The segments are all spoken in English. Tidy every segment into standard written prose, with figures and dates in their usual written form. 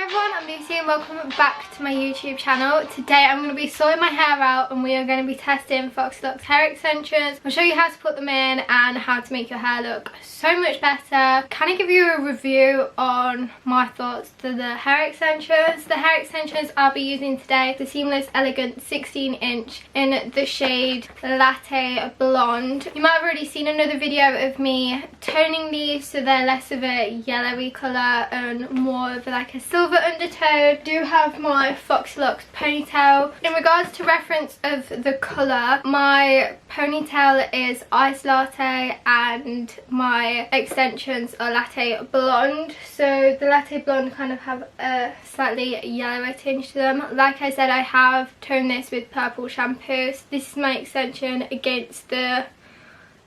everyone, I'm Lucy and welcome back to my YouTube channel. Today I'm going to be sorting my hair out and we are going to be testing Foxy hair extensions. I'll show you how to put them in and how to make your hair look so much better. Can I give you a review on my thoughts to the hair extensions? The hair extensions I'll be using today, the Seamless Elegant 16-inch in the shade Latte Blonde. You might have already seen another video of me toning these so they're less of a yellowy colour and more of like a silver undertone. I do have my Foxy ponytail. In regards to reference of the colour, my ponytail is Ice Latte and my extensions are Latte Blonde. So the Latte Blonde kind of have a slightly yellower tinge to them. Like I said, I have toned this with purple shampoo. So this is my extension against the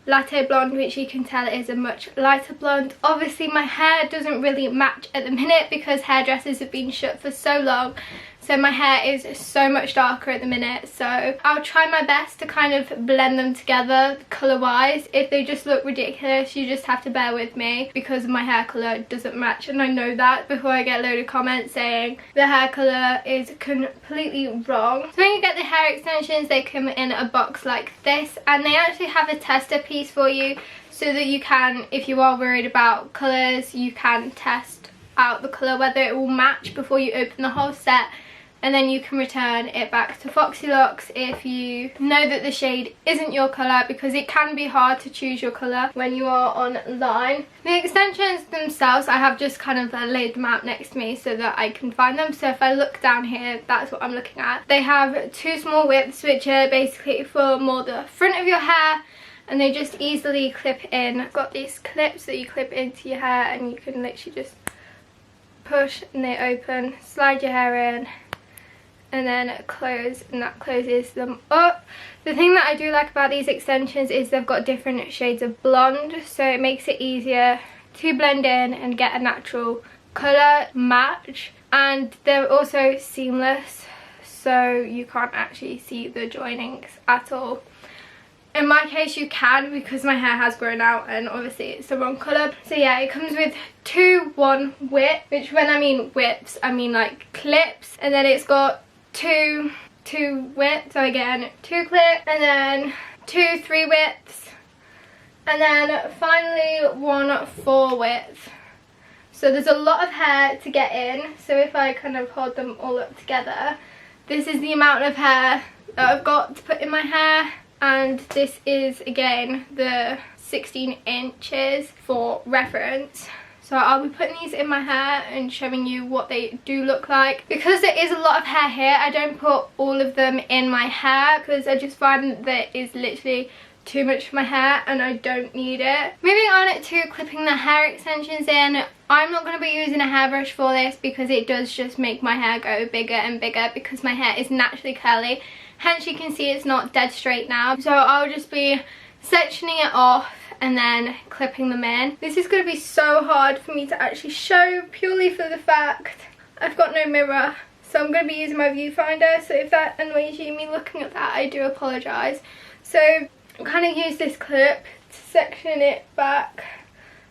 Latte Blonde, which you can tell is a much lighter blonde. Obviously my hair doesn't really match at the minute because hairdressers have been shut for so long, so my hair is so much darker at the minute. So I'll try my best to kind of blend them together colour wise. If they just look ridiculous, you just have to bear with me because my hair colour doesn't match, and I know that before I get a load of comments saying the hair colour is completely wrong. So when you get the hair extensions, they come in a box like this, and they actually have a tester piece for you so that you can, if you are worried about colours, you can test out the colour, whether it will match before you open the whole set, and then you can return it back to Foxy if you know that the shade isn't your colour, because it can be hard to choose your colour when you are online. The extensions themselves, I have just kind of laid them out next to me so that I can find them. So if I look down here, that's what I'm looking at. They have two small whips which are basically for more the front of your hair, and they just easily clip in. I've got these clips that you clip into your hair and you can literally just push and they open, slide your hair in, and then close, and that closes them up. The thing that I do like about these extensions is they've got different shades of blonde, so it makes it easier to blend in and get a natural colour match. And they're also seamless, so you can't actually see the joinings at all. In my case you can, because my hair has grown out and obviously it's the wrong colour. So yeah, it comes with 2-1 whip, which when I mean whips I mean like clips, and then it's got two whips, so again 2 clips, and then 2 3 whips, and then finally 1 4 width. So there's a lot of hair to get in. So if I kind of hold them all up together, this is the amount of hair that I've got to put in my hair, and this is again the 16 inches for reference. So I'll be putting these in my hair and showing you what they do look like. Because there is a lot of hair here, I don't put all of them in my hair because I just find that it's literally too much for my hair and I don't need it. Moving on to clipping the hair extensions in, I'm not going to be using a hairbrush for this because it does just make my hair go bigger and bigger because my hair is naturally curly. Hence you can see it's not dead straight now. So I'll just be sectioning it off and then clipping them in. This is going to be so hard for me to actually show purely for the fact I've got no mirror. So I'm going to be using my viewfinder. So if that annoys you, me looking at that, I do apologise. So I'm kind of use this clip to section it back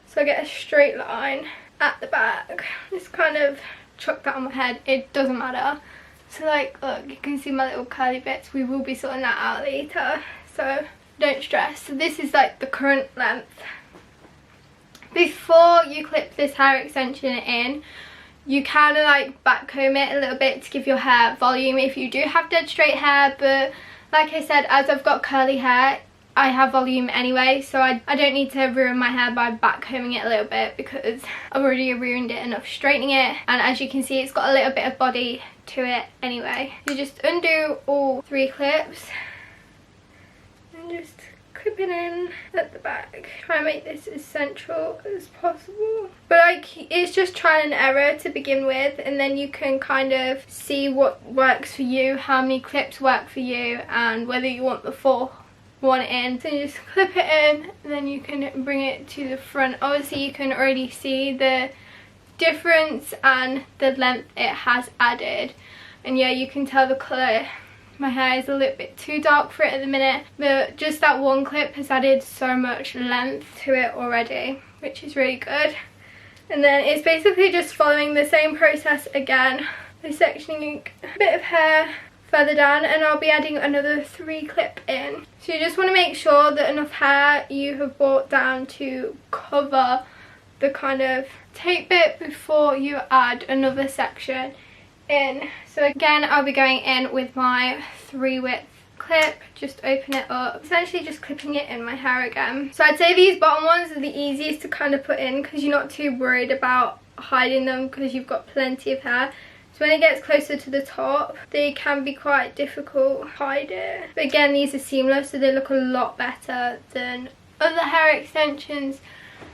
so I get a straight line at the back. Just kind of chuck that on my head, it doesn't matter. So like, look, you can see my little curly bits. We will be sorting that out later, so don't stress. So this is like the current length. Before you clip this hair extension in, you kind of like back comb it a little bit to give your hair volume if you do have dead straight hair. But like I said, as I've got curly hair, I have volume anyway, so I don't need to ruin my hair by back combing it a little bit because I've already ruined it enough straightening it. And as you can see, it's got a little bit of body to it anyway. You just undo all 3 clips and just clip it in at the back. Try and make this as central as possible. But like, it's just trial and error to begin with, and then you can kind of see what works for you, how many clips work for you, and whether you want the 4 one in. So you just clip it in and then you can bring it to the front. Obviously you can already see the difference and the length it has added, and yeah, you can tell the colour. My hair is a little bit too dark for it at the minute, but just that one clip has added so much length to it already, which is really good. And then it's basically just following the same process again. I'm sectioning a bit of hair further down, and I'll be adding another 3 clip in. So you just want to make sure that enough hair you have brought down to cover the kind of tape bit before you add another section in. So again, I'll be going in with my 3 width clip, just open it up, essentially just clipping it in my hair again. So I'd say these bottom ones are the easiest to kind of put in because you're not too worried about hiding them because you've got plenty of hair. So when it gets closer to the top, they can be quite difficult to hide it. But again, these are seamless, so they look a lot better than other hair extensions.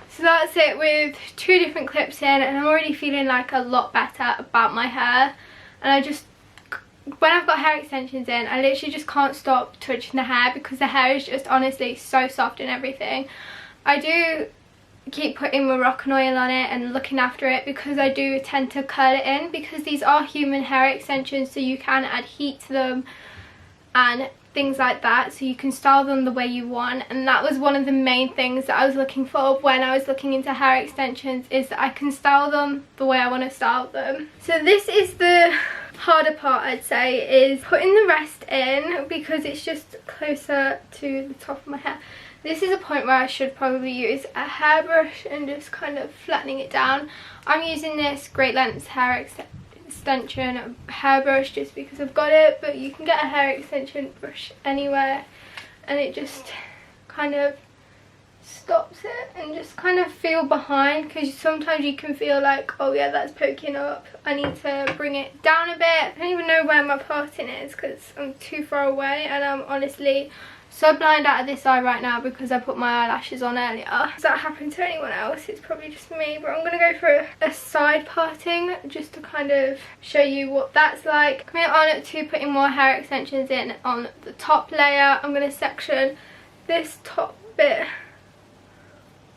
So that's it with 2 different clips in, and I'm already feeling like a lot better about my hair. And when I've got hair extensions in, I literally just can't stop touching the hair because the hair is just honestly so soft and everything. I do keep putting Moroccan oil on it and looking after it because I do tend to curl it in, because these are human hair extensions, so you can add heat to them and things like that, so you can style them the way you want. And that was one of the main things that I was looking for when I was looking into hair extensions, is that I can style them the way I want to style them. So this is the harder part, I'd say, is putting the rest in because it's just closer to the top of my hair. This is a point where I should probably use a hairbrush and just kind of flattening it down. I'm using this Great Lengths hair extension hairbrush just because I've got it, but you can get a hair extension brush anywhere, and it just kind of stops it and just kind of feel behind, because sometimes you can feel like, oh yeah, that's poking up, I need to bring it down a bit. I don't even know where my parting is because I'm too far away, and I'm honestly so blind out of this eye right now because I put my eyelashes on earlier. Does that happen to anyone else? It's probably just me, but I'm going to go for a side parting just to kind of show you what that's like. Coming on to putting more hair extensions in on the top layer, I'm going to section this top bit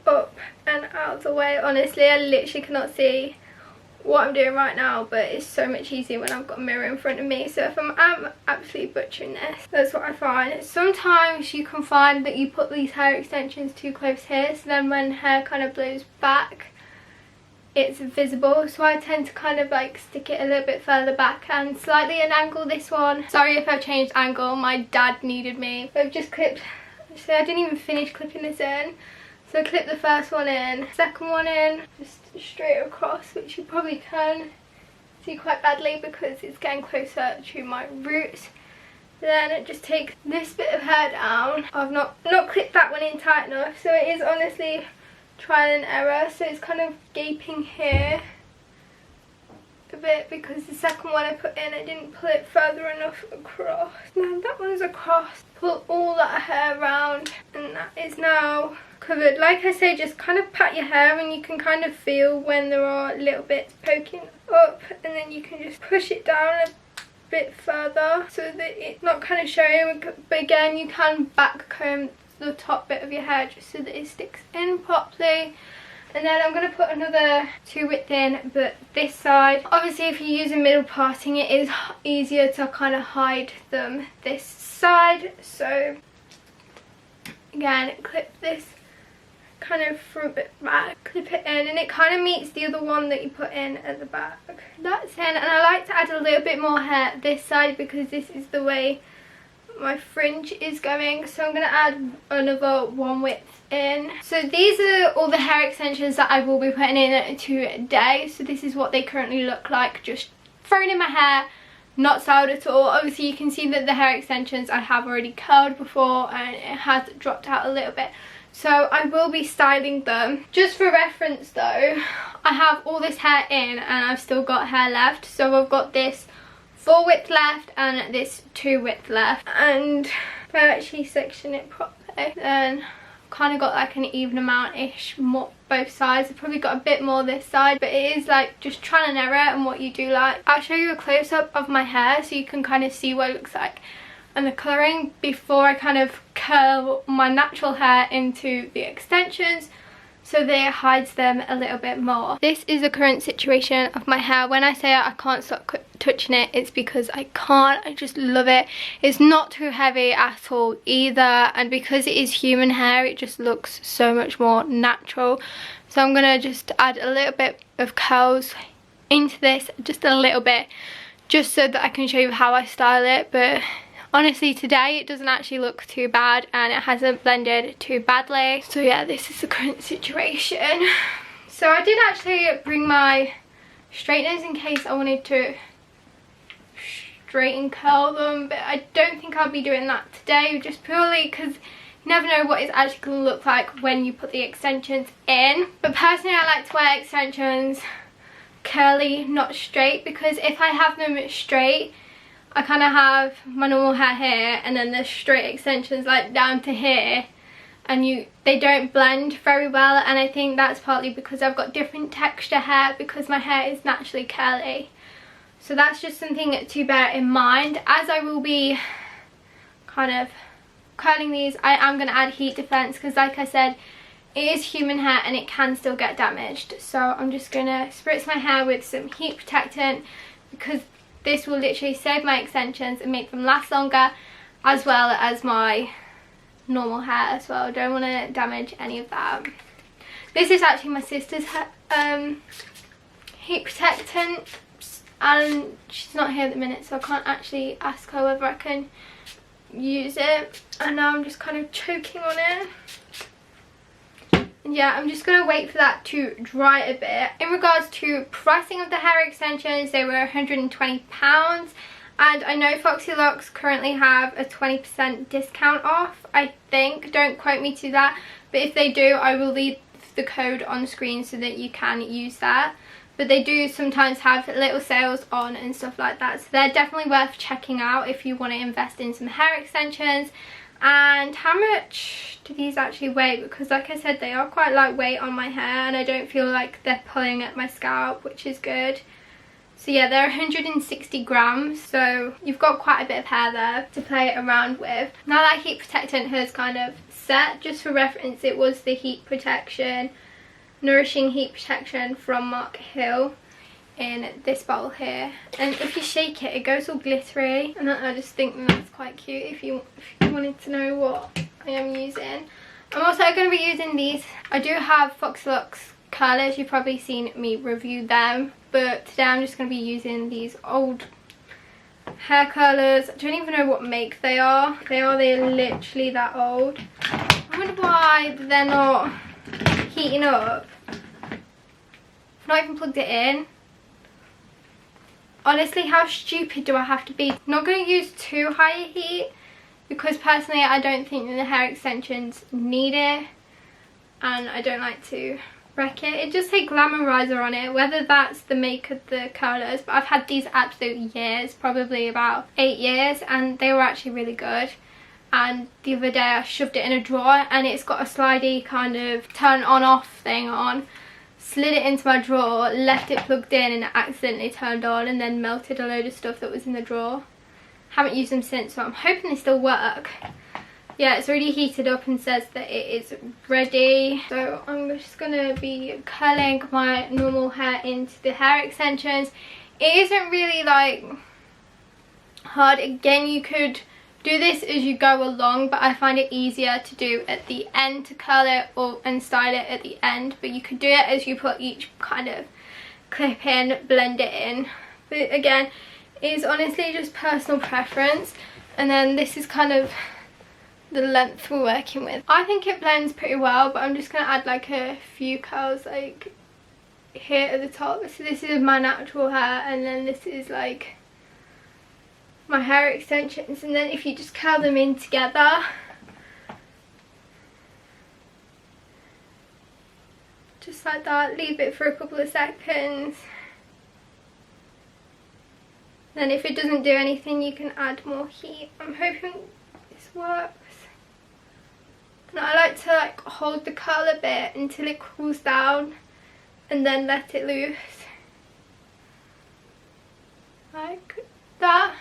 up and out of the way. Honestly, I literally cannot see what I'm doing right now, but it's so much easier when I've got a mirror in front of me. So if I'm absolutely butchering this, that's what I find. Sometimes you can find that you put these hair extensions too close here, so then when hair kind of blows back, it's visible. So I tend to kind of like stick it a little bit further back and slightly an angle this one. Sorry if I've changed angle, my dad needed me. But I've just clipped, actually I didn't even finish clipping this in. So I clip the first one in, second one in, just straight across, which you probably can see quite badly because it's getting closer to my roots. Then it just takes this bit of hair down. I've not clipped that one in tight enough, so it is honestly trial and error. So it's kind of gaping here a bit because the second one I put in, I didn't pull it further enough across. Now that one's across. Pull all that hair around, and that is now covered. Like I say, just kind of pat your hair and you can kind of feel when there are little bits poking up, and then you can just push it down a bit further so that it's not kind of showing. But again, you can back comb the top bit of your hair just so that it sticks in properly. And then I'm going to put another 2 width in, but this side. Obviously if you're using middle parting, it is easier to kind of hide them this side. So again, clip this kind of front bit back, clip it in, and it kind of meets the other one that you put in at the back. That's in, and I like to add a little bit more hair this side because this is the way my fringe is going. So I'm going to add another 1 width in. So these are all the hair extensions that I will be putting in today. So this is what they currently look like, just thrown in my hair, not styled at all. Obviously you can see that the hair extensions I have already curled before and it has dropped out a little bit. So I will be styling them. Just for reference though, I have all this hair in and I've still got hair left. So I've got this 4 width left and this 2 width left. And if I actually section it properly, then I've kind of got like an even amount-ish more both sides. I've probably got a bit more this side, but it is like just trial and error and what you do like. I'll show you a close-up of my hair so you can kind of see what it looks like and the colouring before I kind of curl my natural hair into the extensions so that it hides them a little bit more. This is the current situation of my hair. When I say I can't stop touching it, it's because I can't. I just love it. It's not too heavy at all either, and because it is human hair, it just looks so much more natural. So I'm gonna just add a little bit of curls into this, just a little bit, just so that I can show you how I style it. But honestly, today it doesn't actually look too bad, and it hasn't blended too badly. So yeah, this is the current situation. So I did actually bring my straighteners in case I wanted to straighten curl them, but I don't think I'll be doing that today, just purely because you never know what it's actually going to look like when you put the extensions in. But personally, I like to wear extensions curly, not straight, because if I have them straight, I kind of have my normal hair here and then the straight extensions like down to here, and they don't blend very well, and I think that's partly because I've got different texture hair because my hair is naturally curly. So that's just something to bear in mind. As I will be kind of curling these, I am going to add heat defense because, like I said, it is human hair and it can still get damaged. So I'm just going to spritz my hair with some heat protectant, because this will literally save my extensions and make them last longer, as well as my normal hair as well. Don't want to damage any of that. This is actually my sister's heat protectant, and she's not here at the minute, so I can't actually ask her whether I can use it. And now I'm just kind of choking on it. And yeah, I'm just going to wait for that to dry a bit. In regards to pricing of the hair extensions, they were £120. And I know Foxy Locks currently have a 20% discount off, I think. Don't quote me to that. But if they do, I will leave the code on the screen so that you can use that. But they do sometimes have little sales on and stuff like that. So they're definitely worth checking out if you want to invest in some hair extensions. And how much do these actually weigh? Because like I said, they are quite lightweight on my hair, and I don't feel like they're pulling at my scalp, which is good. So yeah, they're 160 grams, so you've got quite a bit of hair there to play around with. Now that heat protectant has kind of set, just for reference, it was the heat protection, nourishing heat protection from Mark Hill in this bottle here. And if you shake it, it goes all glittery, and I just think that's quite cute if you wanted to know what I am using. I'm also going to be using these. I do have Foxy Locks curlers, you've probably seen me review them, but today I'm just going to be using these old hair curlers. I don't even know what make they are. They're literally that old. I wonder why they're not heating up. I've not even plugged it in. Honestly, how stupid do I have to be? I'm not going to use too high a heat, because personally I don't think that the hair extensions need it, and I don't like to wreck it. It just says Glamorizer on it, whether that's the make of the curlers, but I've had these absolute years, probably about 8 years, and they were actually really good. And the other day I shoved it in a drawer, and it's got a slidey kind of turn on off thing on. Slid it into my drawer, left it plugged in, and it accidentally turned on and then melted a load of stuff that was in the drawer. Haven't used them since, so I'm hoping they still work. Yeah, it's already heated up and says that it is ready. So I'm just going to be curling my normal hair into the hair extensions. It isn't really like hard. Again, you could do this as you go along, but I find it easier to do at the end to curl it and style it at the end. But you could do it as you put each kind of clip in, blend it in. But again, it's honestly just personal preference. And then this is kind of the length we're working with. I think it blends pretty well, but I'm just going to add like a few curls like here at the top. So this is my natural hair, and then this is like my hair extensions, and then if you just curl them in together, just like that, leave it for a couple of seconds. Then if it doesn't do anything, you can add more heat. I'm hoping this works. And I like to like hold the curl a bit until it cools down and then let it loose. Like that.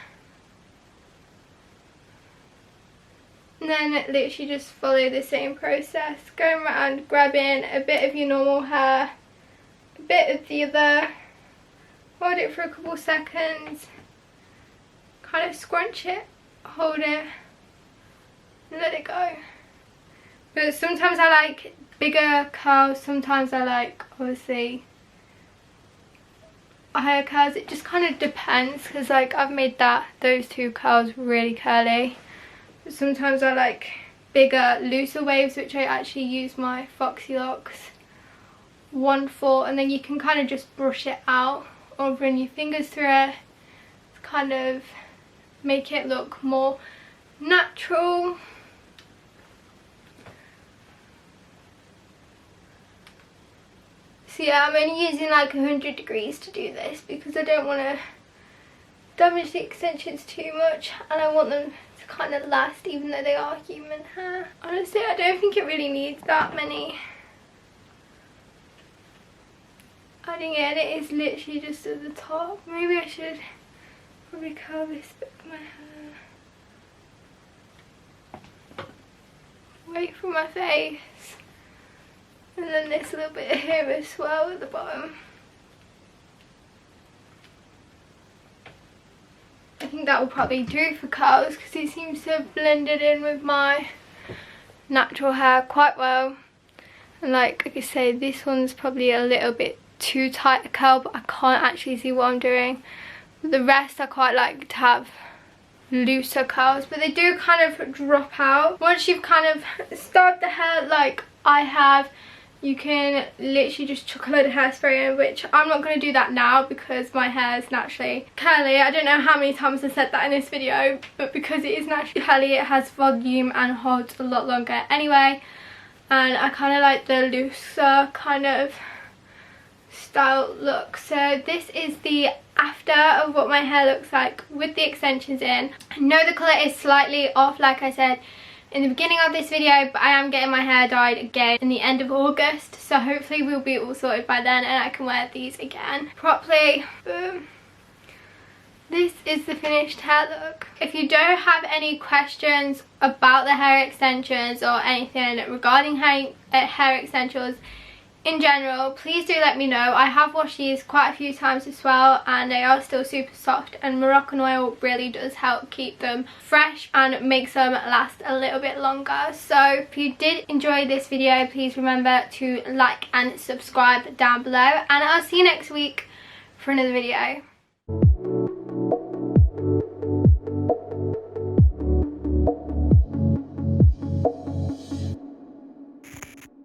And then literally just follow the same process. Going around, grabbing a bit of your normal hair, a bit of the other, hold it for a couple seconds, kind of scrunch it, hold it, and let it go. But sometimes I like bigger curls, sometimes I like, obviously, higher curls. It just kind of depends, because like I've made those two curls really curly. But sometimes I like bigger, looser waves, which I actually use my Foxy locks one for, and then you can kind of just brush it out or run your fingers through it to kind of make it look more natural. So yeah, I'm only using like 100 degrees to do this because I don't want to damage the extensions too much, and I want them to kind of last even though they are human hair. Honestly, I don't think it really needs that many adding in. It is literally just at the top. Maybe I should probably curl this bit of my hair away from my face. And then this little bit here as well at the bottom. I think that will probably do for curls because it seems to have blended in with my natural hair quite well. And like I say, this one's probably a little bit too tight a curl, but I can't actually see what I'm doing. But the rest I quite like to have looser curls, but they do kind of drop out. Once you've kind of styled the hair like I have, you can literally just chuck a load of hairspray in, which I'm not going to do that now because my hair is naturally curly. I don't know how many times I said that in this video, but because it is naturally curly, it has volume and holds a lot longer anyway. And I kind of like the looser kind of style look. So this is the after of what my hair looks like with the extensions in. I know the colour is slightly off, like I said in the beginning of this video, but I am getting my hair dyed again in the end of August, so hopefully we'll be all sorted by then and I can wear these again properly. Boom. This is the finished hair look. If you don't have any questions about the hair extensions or anything regarding hair extensions in general, please do let me know. I have washed these quite a few times as well, and they are still super soft, and Moroccan oil really does help keep them fresh and makes them last a little bit longer. So if you did enjoy this video, please remember to like and subscribe down below, and I'll see you next week for another video.